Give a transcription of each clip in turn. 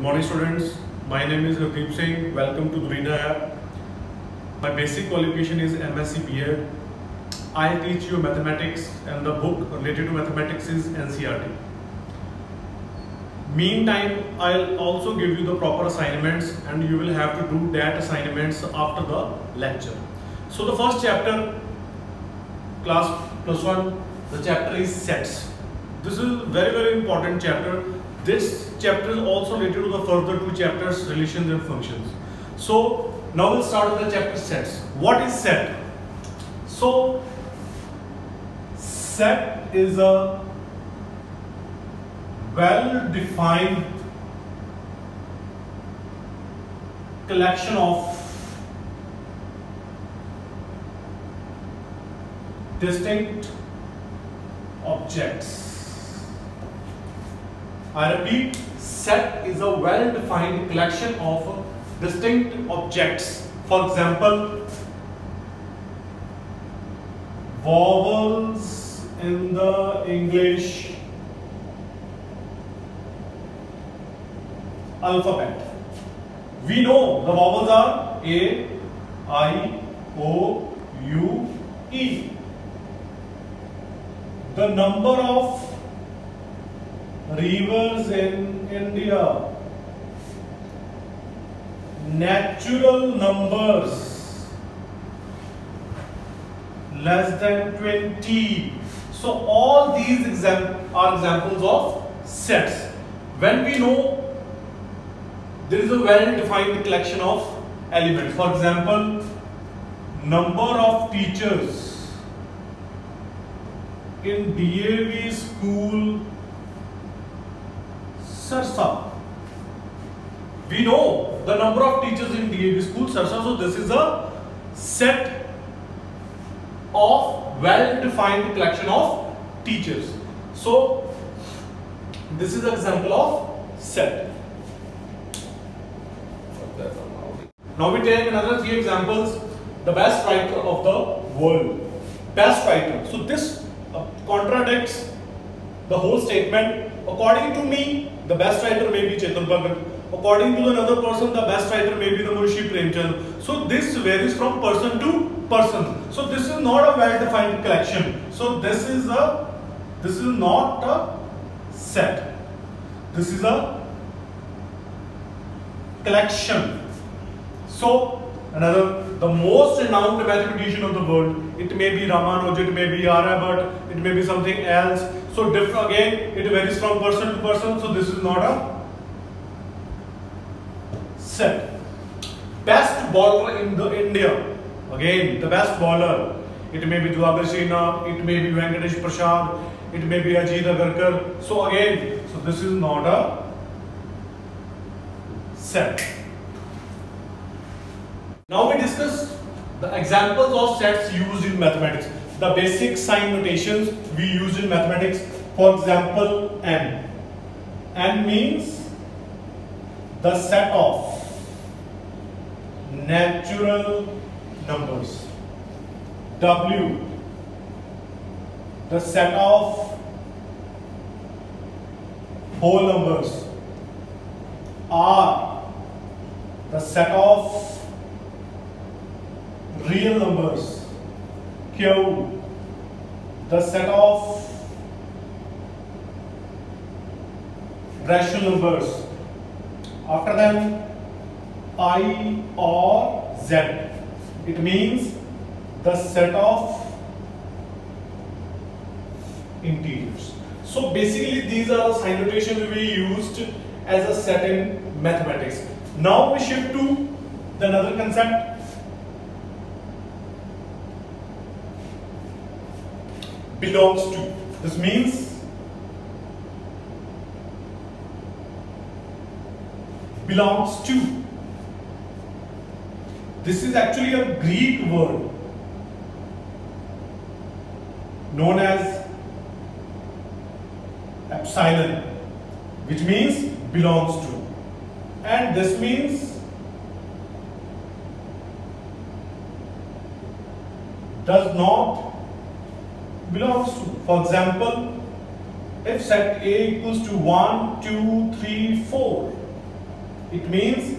morning students, my name is Hardeep Singh. Welcome to Durina app. My basic qualification is MSc B.Ed. I teach you mathematics and the book related to mathematics is NCERT. Meantime, I'll also give you the proper assignments and you will have to do that assignments after the lecture. So the first chapter, class plus one, the chapter is sets. This is very important chapter. This chapter is also related to the further two chapters, relations and functions. So now we'll start with the chapter sets. What is set? So set is a well-defined collection of distinct objects. I repeat, set is a well-defined collection of distinct objects. For example, vowels in the English alphabet. We know the vowels are A, I, O, U, E. The number of rivers in India, natural numbers less than 20. So all these are examples of sets. When we know there is a well-defined collection of elements. For example, number of teachers in DAV school Sarsa. We know the number of teachers in DAV school Sarsa. So this is a set of well-defined collection of teachers. So this is an example of set. Now we take another three examples. The best writer of the world. Best writer. So this contradicts the whole statement. According to me, the best writer may be Chetan Bhagat. According to another person, the best writer may be the Munshi Premchand. So this varies from person to person. So this is not a well-defined collection. So this is not a set. This is a collection. So the most renowned mathematician of the world, it may be Ramanujan, it may be Aryabhat, it may be something else. So again, it varies from person to person. So this is not a set. Best bowler in India. Again, the best bowler. It may be Dwagar Sina, it may be Venkatesh Prasad, it may be Ajit Agarkar. So again, this is not a set. Now we discuss the examples of sets used in mathematics. The basic sign notations we use in mathematics. For example, n. N means the set of natural numbers. W, the set of whole numbers. R, the set of real numbers. Q, the set of rational numbers. After that, I or Z, it means the set of integers. So basically these are the sign notations we used as a set in mathematics. Now we shift to the another concept. Belongs to. This means belongs to. This is actually a Greek word known as epsilon, which means belongs to, and this means does not belongs to. For example, if set A equals to 1, 2, 3, 4, It means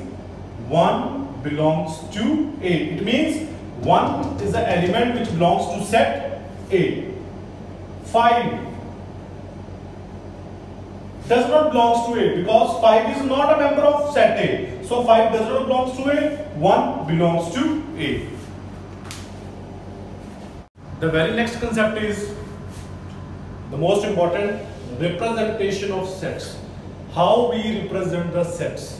1 belongs to A. It means 1 is the element which belongs to set A. 5 does not belongs to A because 5 is not a member of set A. So 5 does not belongs to A, 1 belongs to A. The very next concept is the most important, representation of sets. How we represent the sets.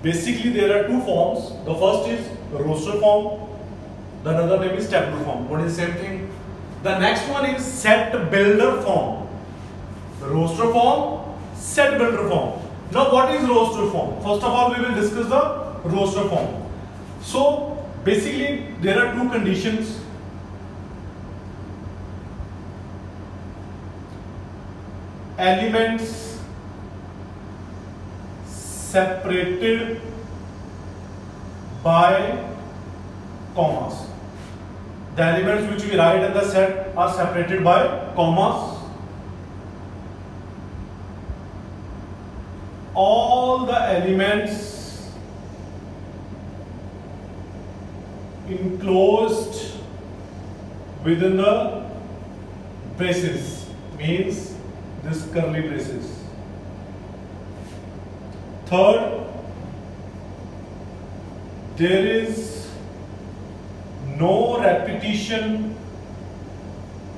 Basically there are two forms. The first is roster form. The another name is tabular form. What is the same thing? The next one is set builder form. Roster form, set builder form. Now what is roster form? First of all we will discuss the roster form. So basically there are two conditions. Elements separated by commas. The elements which we write in the set are separated by commas. All the elements enclosed within the braces, means this curly braces. Third, there is no repetition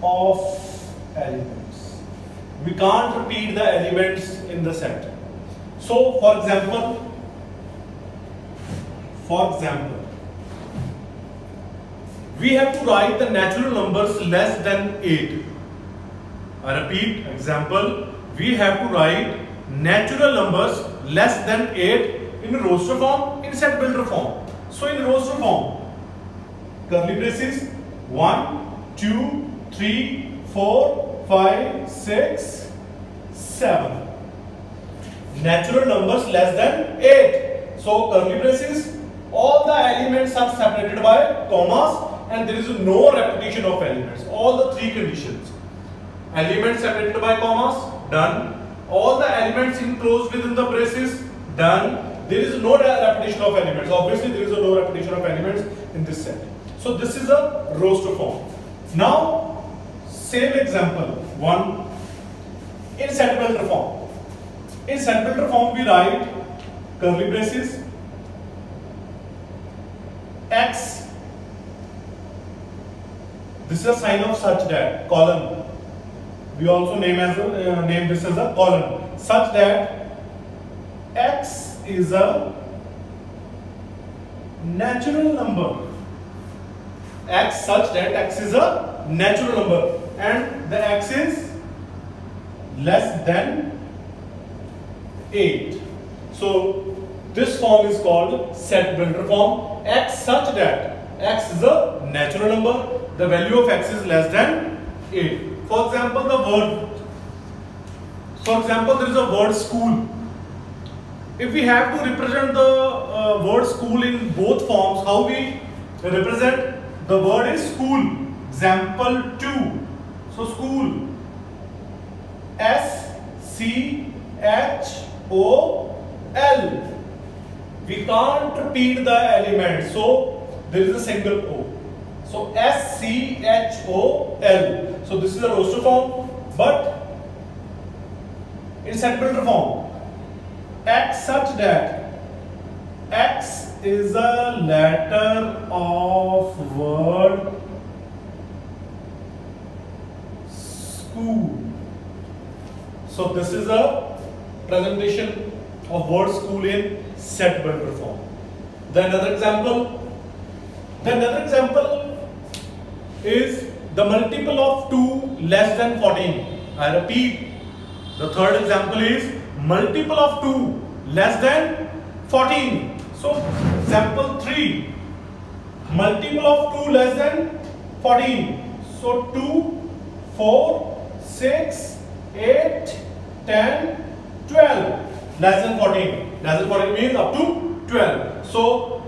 of elements. We can't repeat the elements in the set. So for example, we have to write the natural numbers less than 8. I repeat, example, we have to write natural numbers less than 8 in roster form, in set builder form. So in roster form, curly braces 1, 2, 3, 4, 5, 6, 7. Natural numbers less than 8. So curly braces, all the elements are separated by commas and there is no repetition of elements. All the three conditions. Elements separated by commas, done. All the elements enclosed within the braces, done. There is no repetition of elements. Obviously there is no repetition of elements in this set. So this is a roster form. Now same example, one in set builder form. In set builder form we write curly braces X. This is a sign of such that colon. We also name this as a colon, such that X is a natural number. X such that X is a natural number and the X is less than 8. So this form is called set builder form. X such that X is a natural number, the value of X is less than 8. For example, there is a word school. If we have to represent the word school in both forms, how we represent? The word is school. Example 2. So school, S-C-H-O-L. We can't repeat the element, so there is a single O. So S-C-H-O-L. So this is a roster form, but in set builder form, X such that X is a letter of word school. So this is a presentation of word school in set builder form. Then another example is the multiple of 2 less than 14. I repeat, the third example is multiple of 2 less than 14. So example 3, multiple of 2 less than 14. So 2, 4, 6, 8, 10, 12. Less than 14. Less than 14 means up to 12. So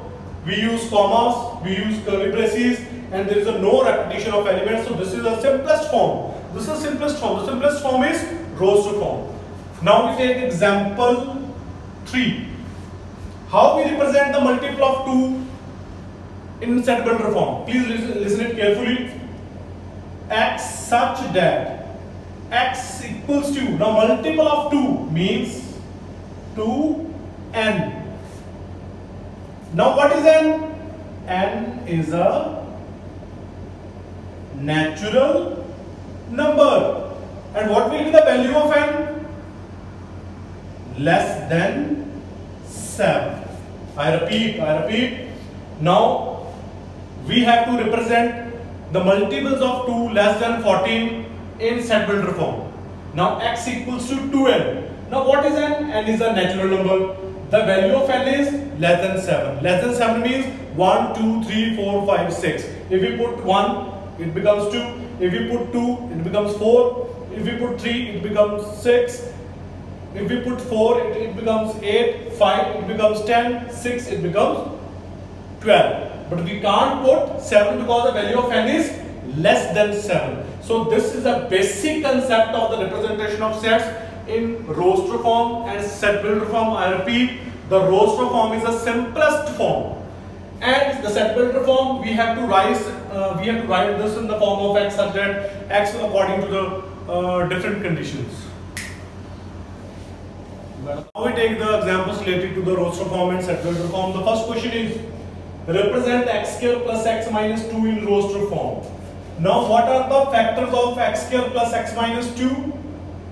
we use commas, we use curly braces, and there is no repetition of elements. So this is the simplest form. This is the simplest form. The simplest form is roster form. Now we take example 3. How we represent the multiple of 2 in set builder form? Please listen it carefully. X such that x equals to, now multiple of 2 means 2n. Now what is n? N is a natural number. And what will be the value of n? Less than 7. I repeat. Now we have to represent the multiples of 2 less than 14 in set builder form. Now x equals to 2n. Now what is n? N is a natural number. The value of n is less than 7. Less than 7 means 1, 2, 3, 4, 5, 6. If we put 1, it becomes 2. If we put 2, it becomes 4. If we put 3, it becomes 6. If we put 4, it becomes 8. 5, it becomes 10. 6, it becomes 12. But we can't put 7 because the value of n is less than 7. So this is a basic concept of the representation of sets in roster form and set builder form. I repeat, the roster form is the simplest form, and the set builder form we have to write this in the form of x such that x according to the different conditions. Now we take the examples related to the roster form and set builder form. The first question is represent x square plus x minus 2 in roster form. Now what are the factors of x square plus x minus 2?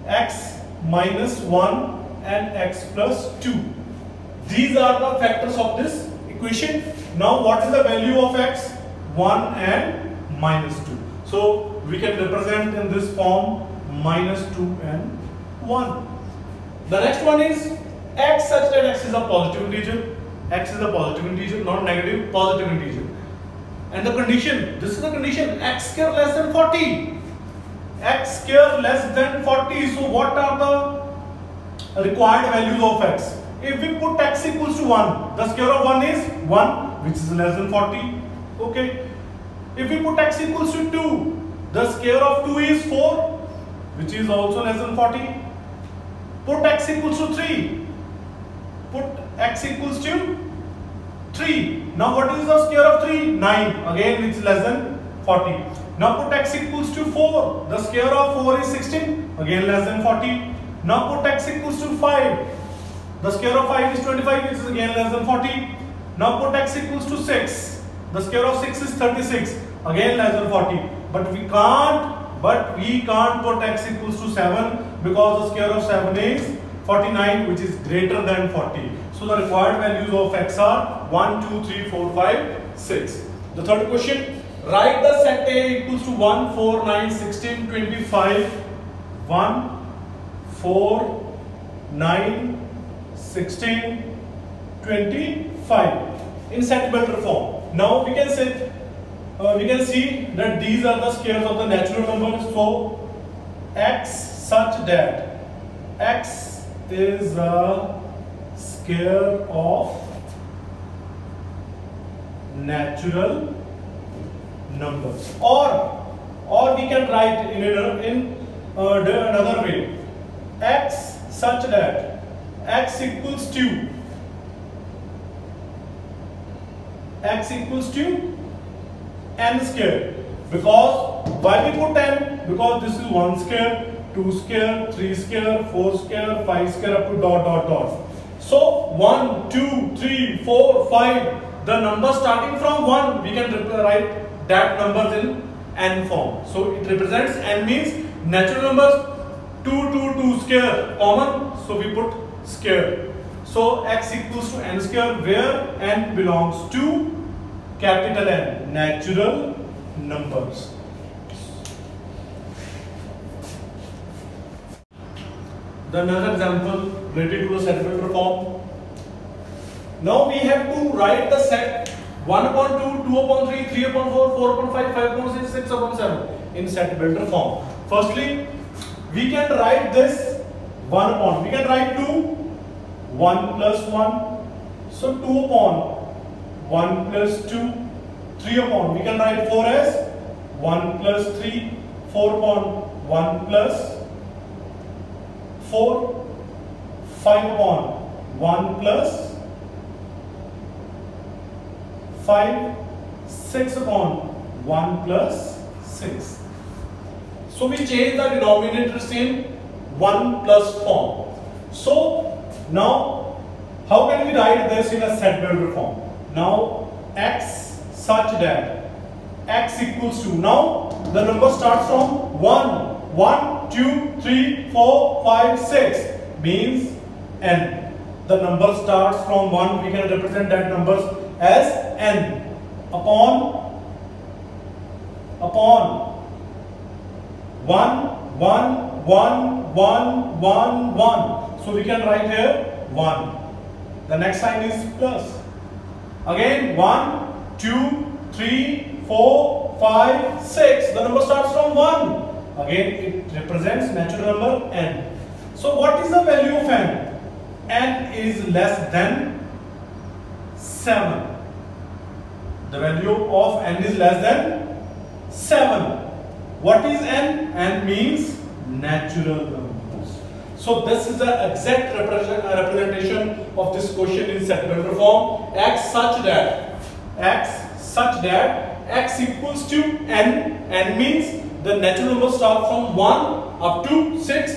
X minus 1 and x plus 2. These are the factors of this equation. Now what is the value of x? 1 and minus 2. So we can represent in this form minus 2 and 1. The next one is x such that x is a positive integer. X is a positive integer, not negative, positive integer. And the condition, this is the condition, x square less than 40. X square less than 40. So what are the required values of x? If we put x equals to 1, the square of 1 is 1, which is less than 40. Okay. If we put x equals to 2, the square of 2 is 4, which is also less than 40. Put x equals to 3. Put x equals to 3. Now what is the square of 3? 9. Again which is less than 40. Now put x equals to 4. The square of 4 is 16. Again less than 40. Now put x equals to 5. The square of 5 is 25, which is again less than 40. Now put x equals to 6. The square of 6 is 36. Again less than 40. But we can't put x equals to 7 because the square of 7 is 49, which is greater than 40. So the required values of x are 1, 2, 3, 4, 5, 6. The third question, write the set A equals to 1, 4, 9, 16, 25, 1, 4, 9, 16, 25 in set builder form. Now we can say we can see that these are the squares of the natural numbers. So x such that x is a square of natural numbers, or we can write in another way, x such that x equals to n square. Because why we put n? Because this is 1 square, 2 square, 3 square, 4 square, 5 square up to dot. So 1, 2, 3, 4, 5. The number starting from 1, we can write that numbers in n form. So it represents n means natural numbers. 2 square common, so we put square. So x equals to n square, where n belongs to capital N, natural numbers. The another example related to the set builder form. Now we have to write the set 1 upon 2, 2 upon 3, 3 upon 4, 4 upon 5, 5 upon 6, 6 upon 7 in set builder form. Firstly, we can write this 1 upon, we can write 2, 1 plus 1, so 2 upon 1 plus 2, 3 upon, we can write 4 as 1 plus 3, 4 upon 1 plus 4, 5 upon 1 plus 5, 6 upon 1 plus 6. So we change the denominators in 1 plus form. So now how can we write this in a set builder form? Now x such that x equals to, now the number starts from 1. 1, 2, 3, 4, 5, 6 means n. The number starts from 1, we can represent that numbers as n upon 1, 1, 1, 1, 1, 1. So we can write here 1. The next sign is plus. Again 1, 2, 3, 4, 5, 6. The number starts from 1. Again it represents natural number n. So what is the value of n? N is less than 7. The value of n is less than 7. What is n? N means natural numbers. So this is the exact representation of this question in set builder form. X such that x equals to n. N means the natural numbers start from 1 up to 6.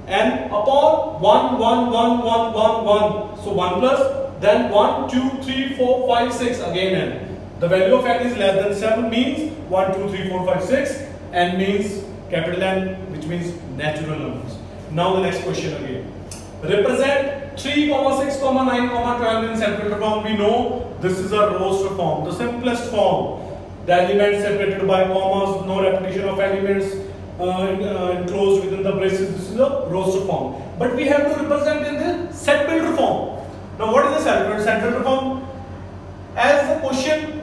N upon 1, 1, 1, 1, 1, 1. So 1 plus, then 1, 2, 3, 4, 5, 6, again n. The value of n is less than 7 means 1, 2, 3, 4, 5, 6. N means capital N, which means natural numbers. Now the next question again. Represent 3, 6, 9, 12 in set builder form. We know this is a roster form, the simplest form. The elements separated by commas, no repetition of elements enclosed within the braces. This is a roster form. But we have to represent in the set builder form. Now what is the set builder form? As the question,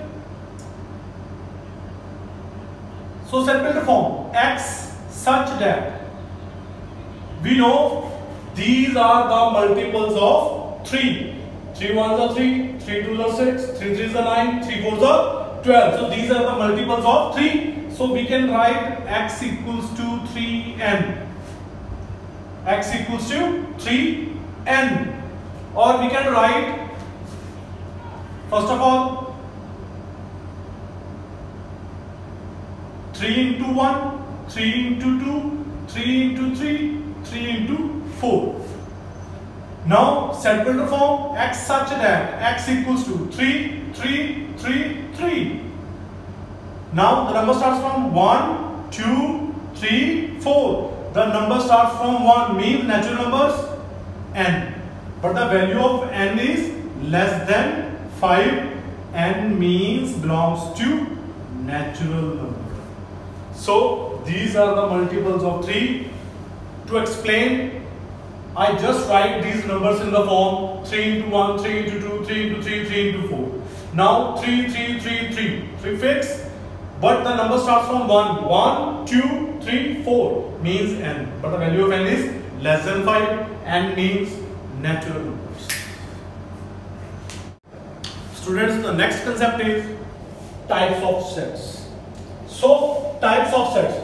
so set builder form x such that, we know these are the multiples of 3. 3 ones are 3, 3 twos are 6, 3 threes are 9, 3 fours are 12. So these are the multiples of 3. So we can write x equals to 3n. X equals to 3n. Or we can write, first of all, 3 into 1, 3 into 2, 3 into 3, 3 into 4. Now set builder form, x such that x equals to 3, 3, 3, 3. Now the number starts from 1, 2, 3, 4. The number starts from 1 means natural numbers n. But the value of n is less than 5. N means belongs to natural number. So these are the multiples of 3. To explain, I just write these numbers in the form 3 into 1, 3 into 2, 3 into 3, 3 into 4. Now 3, 3, 3, 3. 3 fixed. But the number starts from 1. 1, 2, 3, 4 means n. But the value of n is less than 5. N means natural numbers. Students, the next concept is types of sets. So, types of sets.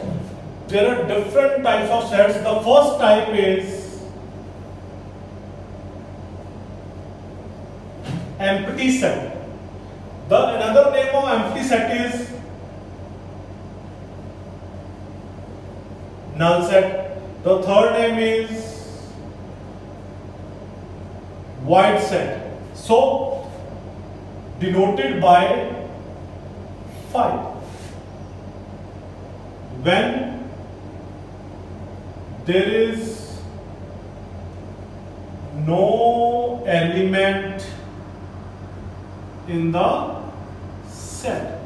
There are different types of sets. The first type is empty set. Another name of empty set is null set. The third name is void set. So denoted by 5. When there is no element in the set.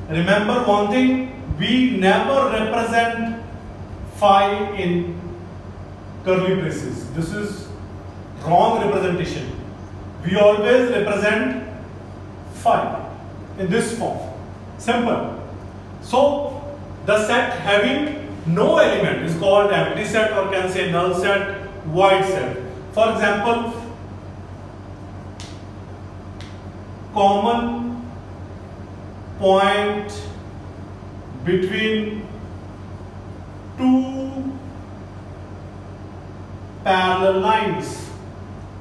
Remember one thing, we never represent 5 in curly braces. This is wrong representation. We always represent 5 in this form. Simple. So the set having no element is called empty set, or can say null set, void set. For example, common point between two parallel lines.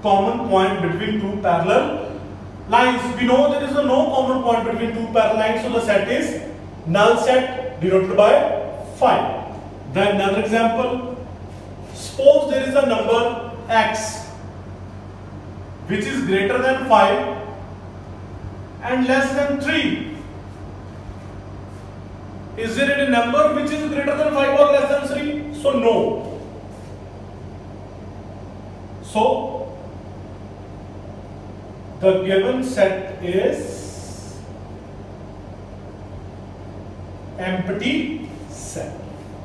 Common point between two parallel lines. We know there is no common point between two parallel lines, so the set is null set denoted by 5. Then another example. Suppose there is a number x which is greater than 5 and less than 3. Is there any number which is greater than 5 or less than 3? So no. So the given set is empty set.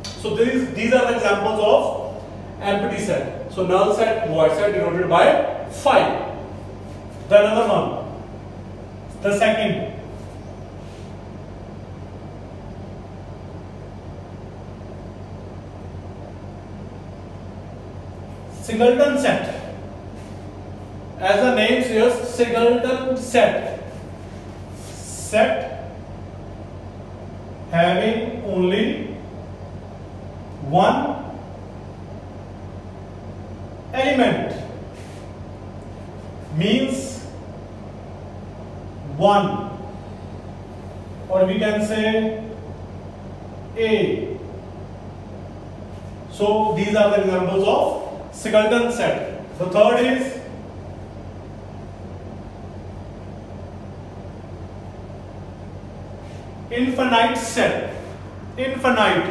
So these are the examples of empty set. So null set, void set denoted by 5. The another one, the second. Singleton set. As the name says, singleton set. Set having only one element means 1, or we can say A. So these are the examples of singleton set. The third is infinite set. Infinite,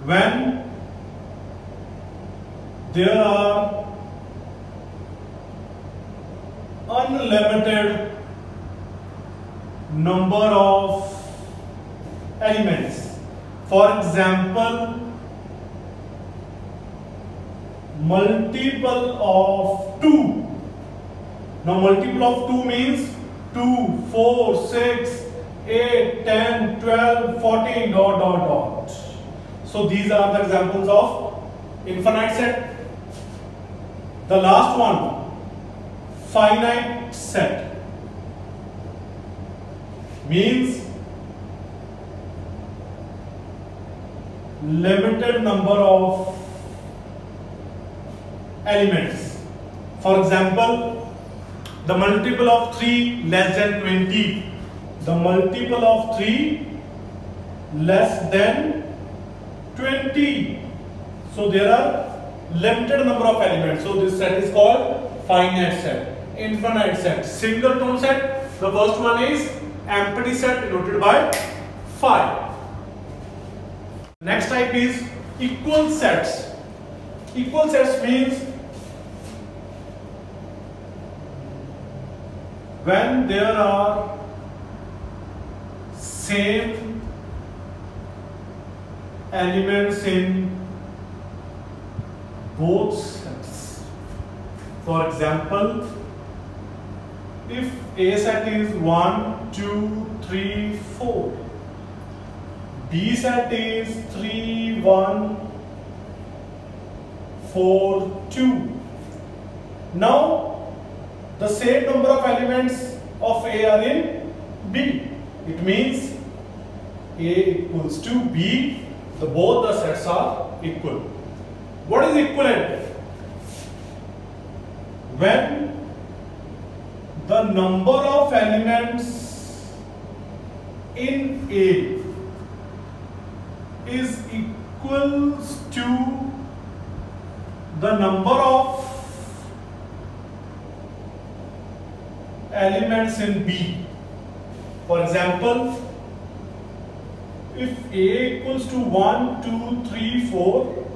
when there are unlimited number of elements. For example, multiple of 2. Now multiple of 2 means 2, 4, 6, 8, 10, 12, 14, dot, dot, dot. So these are the examples of infinite set. The last one, finite set, means limited number of elements. For example, the multiple of 3 less than 20. The multiple of 3 less than 20. So there are limited number of elements. So this set is called finite set. Infinite set. Singleton set. The first one is empty set denoted by 5. Next type is equal sets. Equal sets means when there are same elements in both sets. For example, if A set is 1, 2, 3, 4, B set is 3, 1, 4, 2. Now the same number of elements of A are in B. It means A equals to B. Both the sets are equal. What is equivalent? When the number of elements in A is equals to the number of elements in B. For example, if A equals to 1, 2, 3, 4,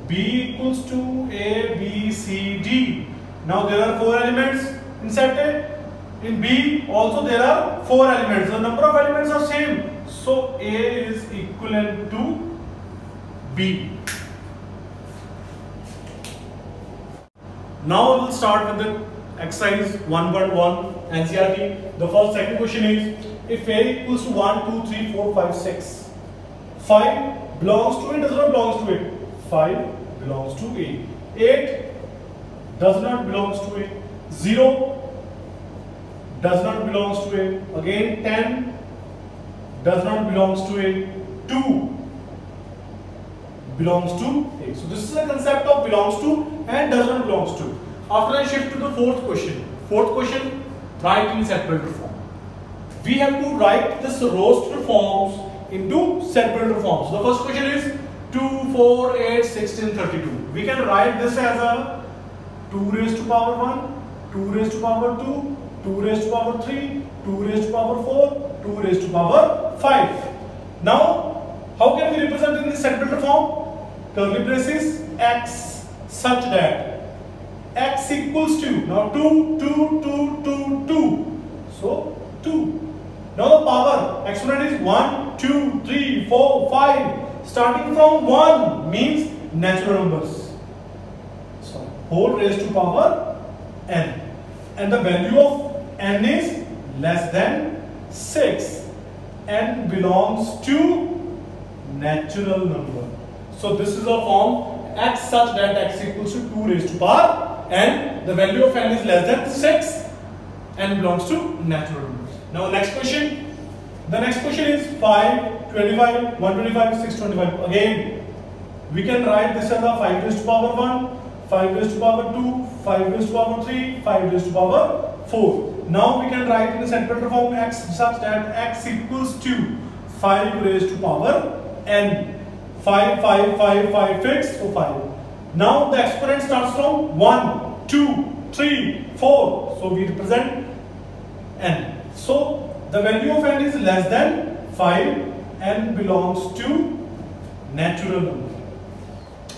B equals to A, B, C, D. Now there are 4 elements in set A. In B also there are 4 elements. The number of elements are same. So A is equivalent to B. Now we will start with the exercise 1.1 NCERT. The second question is, if A equals to 1, 2, 3, 4, 5, 6, 5 belongs to A, does not belongs to A. 5 belongs to A. 8 does not belongs to A. 0 does not belongs to A. Again 10 does not belongs to A. 2 belongs to A. So this is a concept of belongs to and does not belongs to. After I shift to the fourth question. Fourth question, write in set builder form. We have to write this roster forms into set builder forms. The first question is 2, 4, 8, 16, 32. We can write this as a 2 raised to power 1, 2 raised to power 2, 2 raised to power 3, 2 raised to power 4, 2 raised to power 5. Now, how can we represent in this set builder form? Curly braces x such that x equals to, now 2, 2, 2, 2, 2. So, 2. Now the power, exponent is 1, 2, 3, 4, 5. Starting from 1 means natural numbers. So, whole raised to power n. And the value of n is less than 6. N belongs to natural number. So, this is a form x such that x equals to 2 raised to power n. The value of n is less than 6. N belongs to natural numbers. Now next question. The next question is 5, 25, 125, 625. Again, we can write this as a 5 raised to power 1, 5 raised to power 2, 5 raised to power 3, 5 raised to power 4. Now we can write in the set builder form x such that x equals to 5 raised to power n. 5, 5, 5, 5 fixed, so 5. Now the exponent starts from 1, 2, 3, 4. So we represent n. So the value of n is less than 5. N belongs to natural number.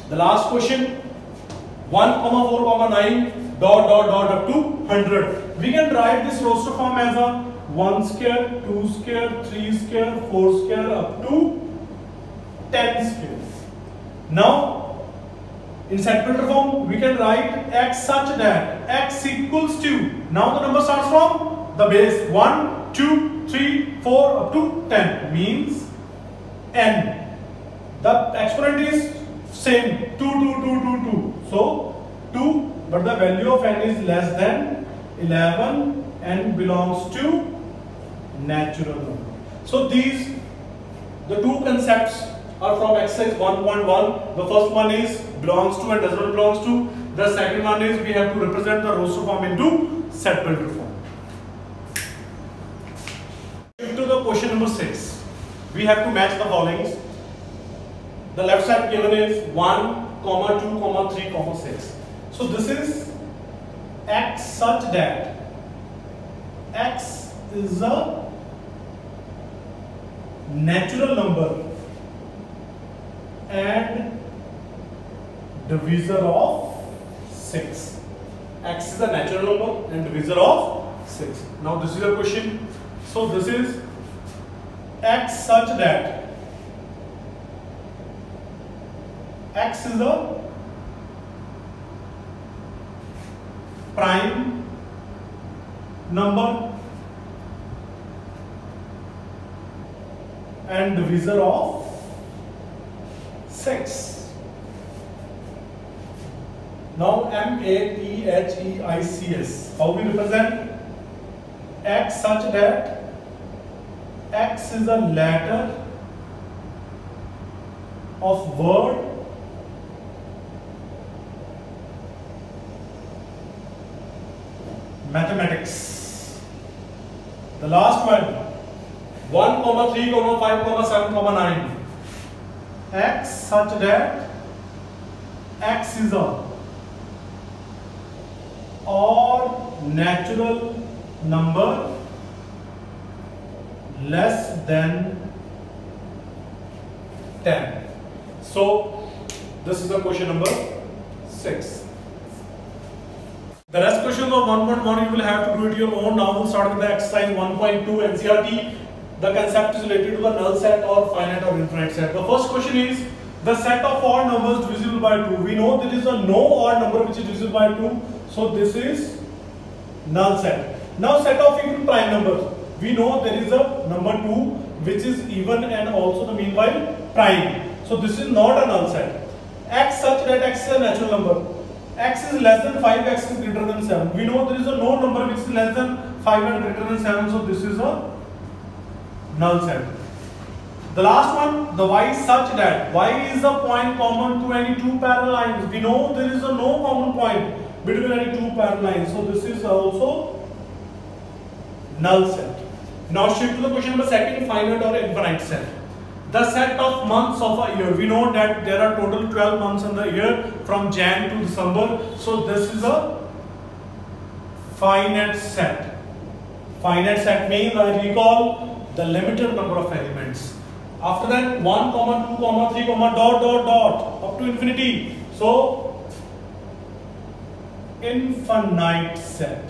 The last question, 1, 4, 9, dot, dot, dot up to 100. We can write this roster form as a 1 square, 2 square, 3 square, 4 square up to 10 square. Now, in set builder form, we can write x such that x equals to, now the number starts from the base 1, 2, 3, 4 up to 10 means n. The exponent is same 2, 2, 2, 2, 2. So 2, but the value of n is less than 11. N belongs to natural number. So these, the two concepts are from exercise 1.1. The first one is belongs to and does not belongs to. The second one is we have to represent the roster form into set builder form. To the question number 6, we have to match the followings. The left side given is 1, 2, 3, 6. So this is x such that x is a natural number and divisor of 6. X is a natural number and divisor of 6. Now this is a question. So this is x such that x is a prime number and divisor of 6. Now MATHEICS, how we represent x such that x is a letter of word mathematics. The last one 1, 3, 5, 7, 9. X such that x is a odd natural number less than 10. So this is the question number 6. The rest questions of 1.1 you will have to do it your own. Now we'll start with the exercise 1.2 NCERT. The concept is related to the null set or finite or infinite set. The first question is the set of odd numbers divisible by 2. We know there is a no odd number which is divisible by 2. So this is null set. Now set of even prime numbers. We know there is a number 2 which is even and also the meanwhile prime. So this is not a null set. X such that x is a natural number. X is less than 5, x is greater than 7. We know there is a no number which is less than 5 and greater than 7. So this is a null set. The last one, the y such that y is a point common to any two parallel lines. We know there is a no common point between any two parallel lines. So this is also null set. Now shift to the question number 2, finite or infinite set. The set of months of a year. We know that there are total 12 months in the year from Jan to December. So this is a finite set. Finite set means, I recall, the limited number of elements. After that 1, 2, 3, dot up to infinity. So infinite set.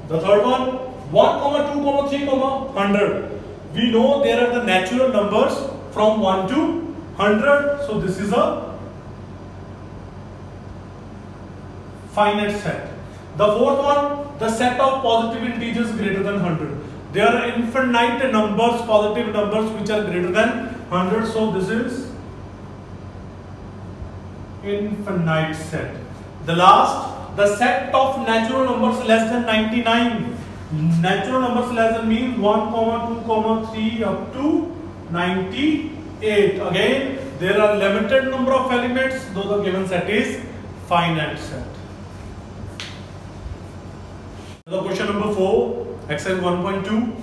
The third one 1, 2, 3, 100. We know there are the natural numbers from 1 to 100. So this is a finite set. The fourth one, the set of positive integers greater than 100. There are infinite numbers, positive numbers which are greater than 100. So this is infinite set. The last, the set of natural numbers less than 99. Natural numbers less than means 1, 2, 3 up to 98. Again, there are limited number of elements, though the given set is finite set. The question number 4, exercise 1.2.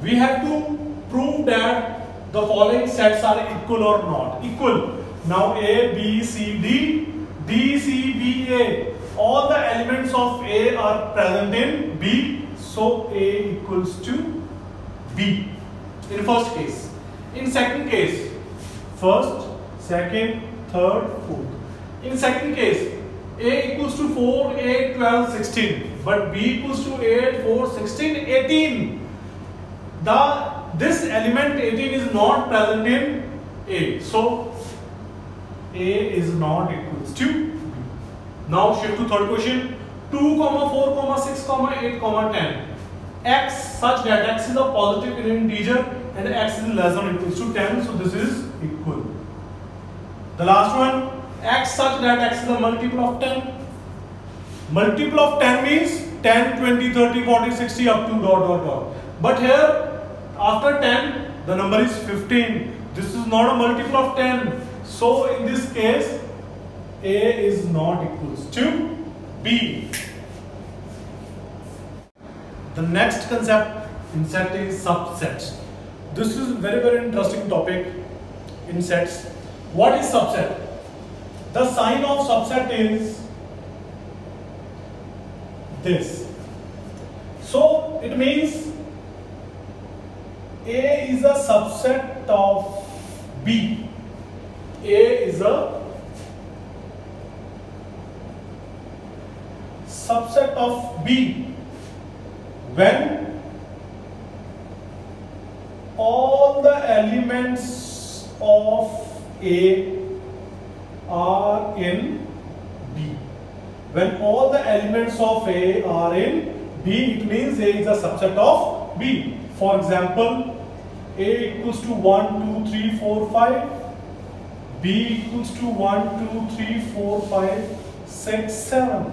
We have to prove that the following sets are equal or not. Equal. Now A, B, C, D, D, C, B, A. All the elements of A are present in B. So A equals to B in first case. In second case, first, second, third, fourth. In second case, A equals to 4, 8, 12, 16. But B equals to 8, 4, 16, 18. This element 18 is not present in A. So A is not equals to B. Now shift to third question. 2, 4, 6, 8, 10. X such that X is a positive integer and X is less than or equals to 10. So this is equal. The last one, X such that X is a multiple of 10. Multiple of 10 means 10, 20, 30, 40, 60 up to dot. But here after 10 the number is 15. This is not a multiple of 10. So in this case A is not equals to B. The next concept in set is subsets. This is very interesting topic in sets. What is subset? The sign of subset is this. So it means A is a subset of B. A is a subset of B when all the elements of A are in B. When all the elements of A are in B, it means A is a subset of B. For example, A equals to 1, 2, 3, 4, 5. B equals to 1, 2, 3, 4, 5, 6, 7.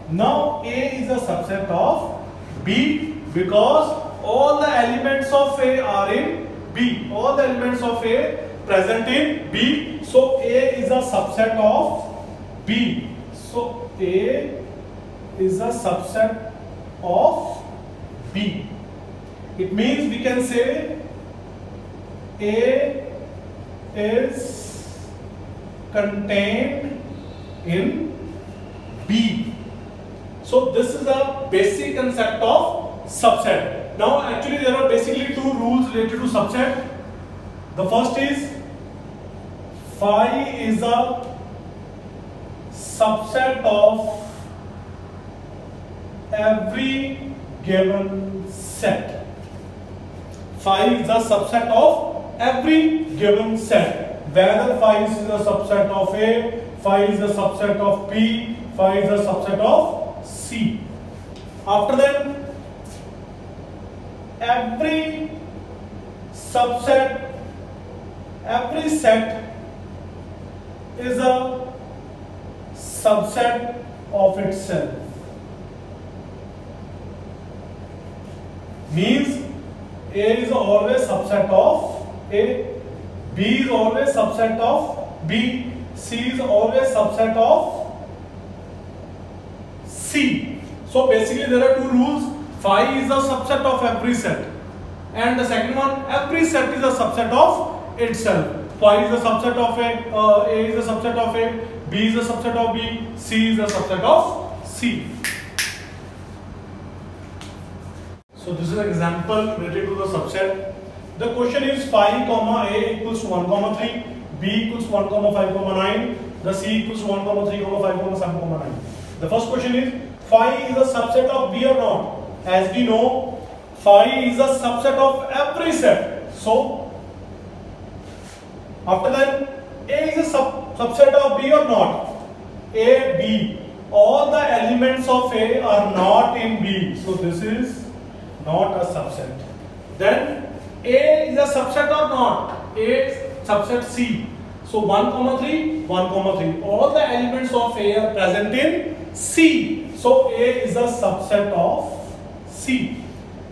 Now A is a subset of B because all the elements of A are in B. All the elements of A present in B. So A is a subset of B. So A is a subset of B. It means we can say A is contained in B. So this is the basic concept of subset. Now actually there are basically two rules related to subset. The first is phi is a subset of every given set. Phi is a subset of every given set. Whether phi is a subset of A, phi is a subset of B, phi is a subset of C. After that, every subset, every set is a subset of itself. Means A is always subset of A, B is always subset of B, C is always subset of C. So basically there are two rules. Phi is a subset of every set, and the second one, every set is a subset of itself. Phi is a subset of A is a subset of A, B is a subset of B, C is a subset of C. So this is an example related to the subset. The question is phi comma A equals to 1 comma 3, B equals to 1 comma 5 comma 9, the C equals to 1 comma 3 comma 5 comma 7 comma 9. The first question is phi is a subset of B or not? As we know, phi is a subset of every set. So after that, A is a subset of B or not? A, B. All the elements of A are not in B. So this is not a subset. Then A is a subset or not? A is subset C. So 1 comma 3, 1 comma 3. All the elements of A are present in C. So A is a subset of C.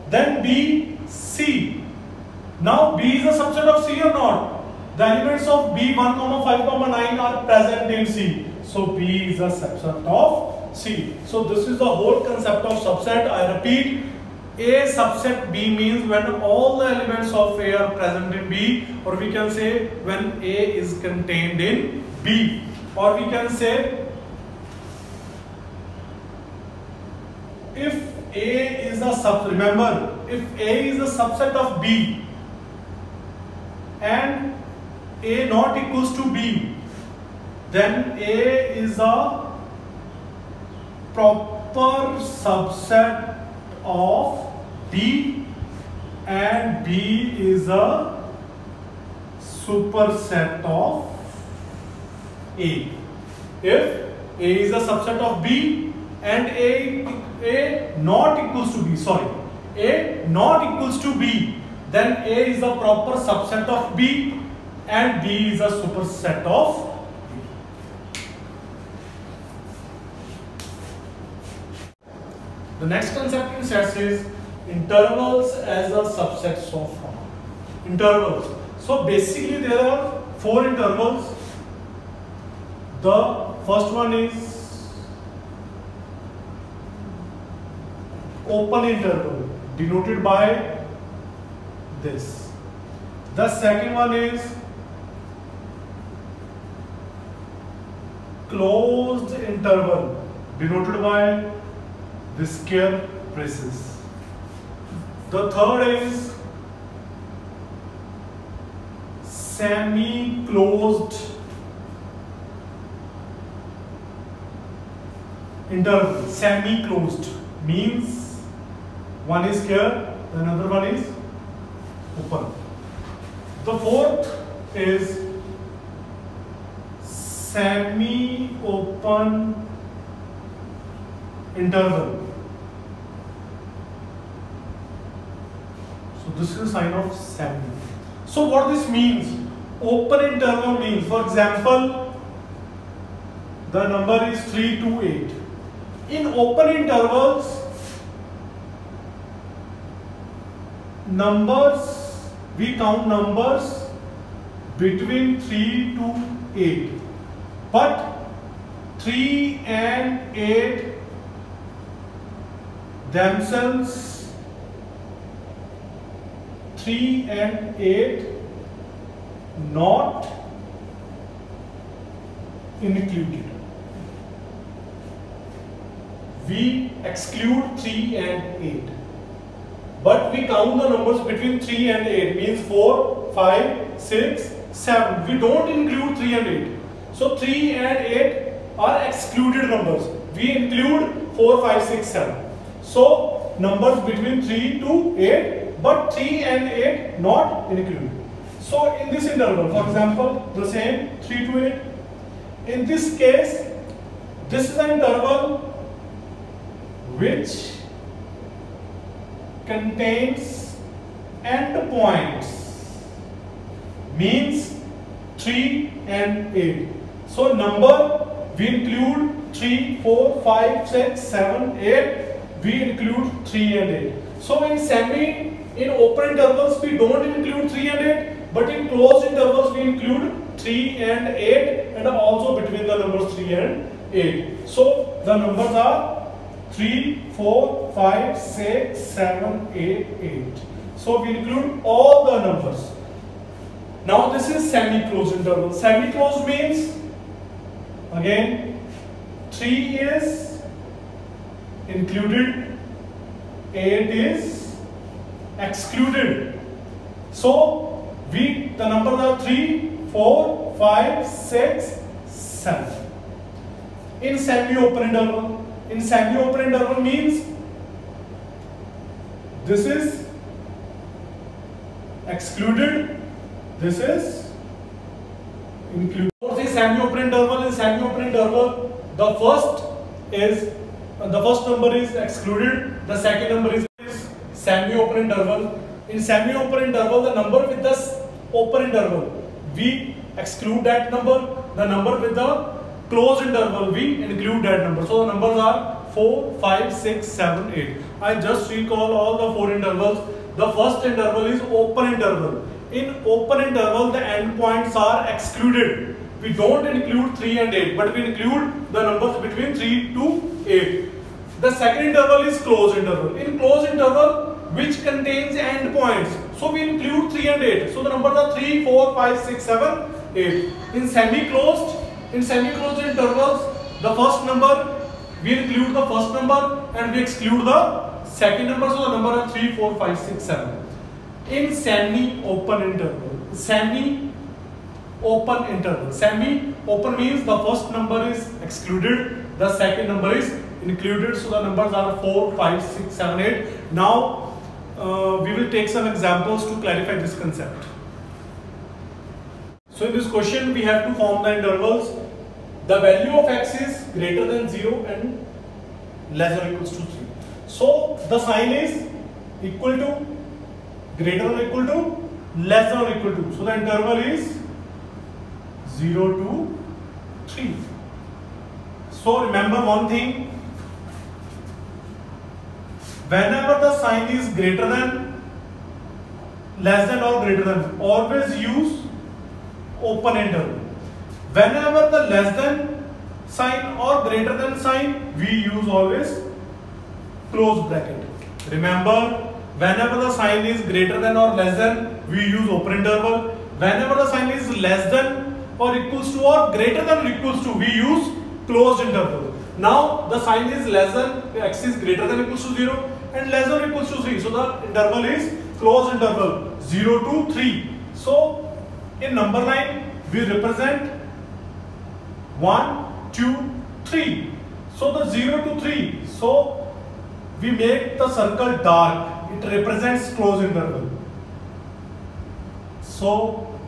Then B, C. Now B is a subset of C or not? The elements of B 1 comma 5 comma 9 are present in C. So B is a subset of C. So this is the whole concept of subset. I repeat, A subset B means when all the elements of A are present in B, or we can say when A is contained in B, or we can say if A is a subset. Remember, if A is a subset of B and A not equals to B, then A is a proper subset of B and B is a superset of A. If A is a subset of B and A not equals to B, A not equals to B, then A is a proper subset of B and B is a superset of B. The next concept in sets is intervals as a subset of intervals. So basically there are 4 intervals. The first one is open interval denoted by this. The second one is closed interval denoted by the square braces. The third is semi-closed interval. Semi-closed means one is square, another one is open. The fourth is semi-open interval. So this is a sign of semi. So what this means? Open interval means, for example, the number is 3 to 8. In open intervals, we count numbers between 3 to 8. But 3 and 8 themselves, 3 and 8 not included. We exclude 3 and 8. But we count the numbers between 3 and 8, means 4, 5, 6, 7. We don't include 3 and 8. So 3 and 8 are excluded numbers. We include 4, 5, 6, 7. So numbers between 3 to 8, but 3 and 8 not included. So in this interval, for example, the same 3 to 8. In this case, this is an interval which contains endpoints, means 3 and 8. So number we include 3, 4, 5, 6, 7, 8. We include 3 and 8. So in open intervals we don't include 3 and 8, but in closed intervals we include 3 and 8, and also between the numbers 3 and 8. So the numbers are 3, 4, 5, 6, 7, 8, 8. So we include all the numbers. Now this is semi-closed interval. Semi-closed means, again, 3 is included, 8 is excluded. So the numbers are 3, 4, 5, 6, 7. In semi-open interval. In semi-open interval means this is excluded, this is included. For the semi-open interval, in semi-open interval, the first number is excluded, the second number is semi-open interval. In semi-open interval, the number with the open interval, we exclude that number. The number with the closed interval, we include that number. So the numbers are 4, 5, 6, 7, 8. I just recall all the 4 intervals. The first interval is open interval. In open interval, the endpoints are excluded. We don't include 3 and 8, but we include the numbers between 3 to 8. The second interval is closed interval. In closed interval, which contains endpoints, so we include 3 and 8. So the numbers are 3, 4, 5, 6, 7, 8. In semi-closed intervals, the first number, we include the first number and we exclude the second number. So the number are 3, 4, 5, 6, 7. In semi-open interval, semi-open means the first number is excluded, the second number is included. So the numbers are 4, 5, 6, 7, 8. Now we will take some examples to clarify this concept. So in this question we have to form the intervals. The value of x is greater than 0 and less or equals to 3. So the sign is equal to, greater than or equal to, less than or equal to. So the interval is 0 to 3. So remember one thing, whenever the sign is greater than, less than or greater than, always use open interval. Whenever the less than sign or greater than sign, we use always close bracket. Remember, whenever the sign is greater than or less than, we use open interval. Whenever the sign is less than or equals to or greater than or equals to, we use closed interval. Now the sign is less than, x is greater than or equals to 0 and less than or equals to 3. So the interval is closed interval 0 to 3. So in number line, we represent 1, 2, 3. So the 0 to 3. So we make the circle dark. It represents closed interval. So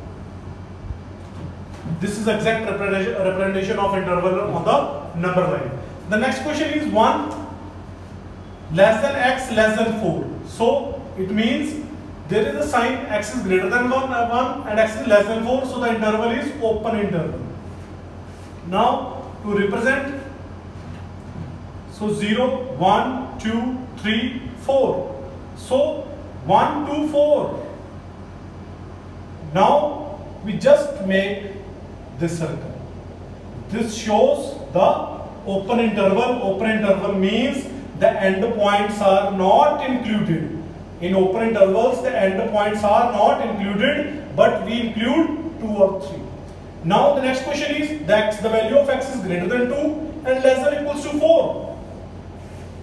this is exact representation of interval on the number line. The next question is 1 less than x less than 4. So it means there is a sign x is greater than 1 and x is less than 4. So the interval is open interval. Now to represent, so 0, 1, 2, 3, 4. So 1, 2, 4. Now we just make this circle. This shows the open interval. Open interval means the end points are not included. In open intervals, the end points are not included, but we include 2 or 3. Now the next question is that the value of x is greater than 2 and less than or equals to 4.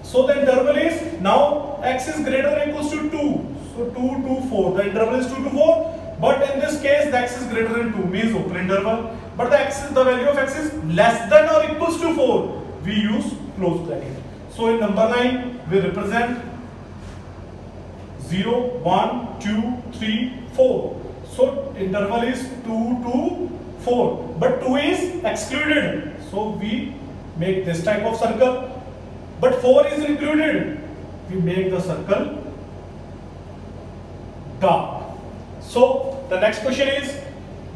So the interval is, now x is greater than or equals to 2. So 2 to 4. The interval is 2 to 4. But in this case, the x is greater than 2 means open interval. But the value of x is less than or equals to 4. We use closed bracket. So in number line, we represent 0, 1, 2, 3, 4. So interval is 2 to 4. But 2 is excluded. So we make this type of circle. But 4 is included. We make the circle dark. So the next question is,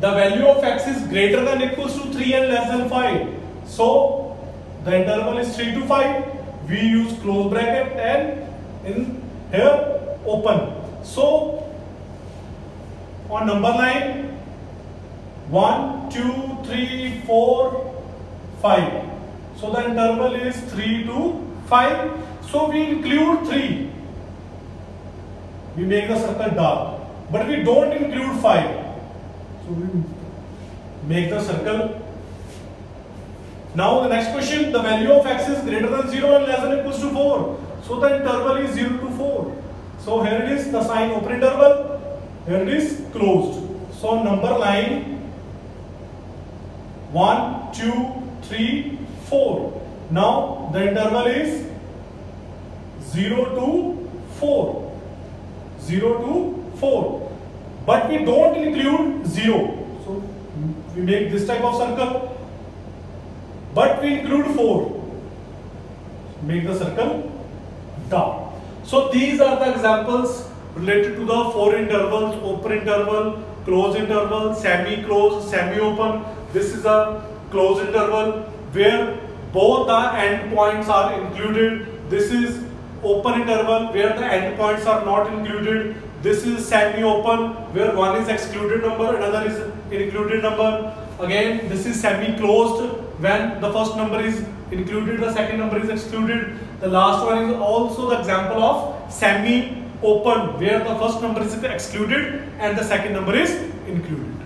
the value of x is greater than or equals to 3 and less than 5. So the interval is 3 to 5. We use close bracket and in here open. So on number line 1, 2, 3, 4, 5. So the interval is 3 to 5. So we include 3. We make the circle dark, but we don't include 5. So we make the circle. Now the next question, the value of x is greater than 0 and less than or equals to 4. So the interval is 0 to 4. So here it is the sign open interval, here it is closed. So number line 1, 2, 3, 4. Now the interval is 0 to 4. 0 to 4. But we don't include 0. So we make this type of circle. But we include 4. Make the circle dark. So these are the examples related to the 4 intervals: open interval, closed interval, semi-closed, semi-open. This is a closed interval where both the endpoints are included. This is open interval where the endpoints are not included. This is semi-open where one is excluded number, another is included number. Again, this is semi-closed when the first number is included, the second number is excluded. The last one is also the example of semi-open where the first number is excluded and the second number is included.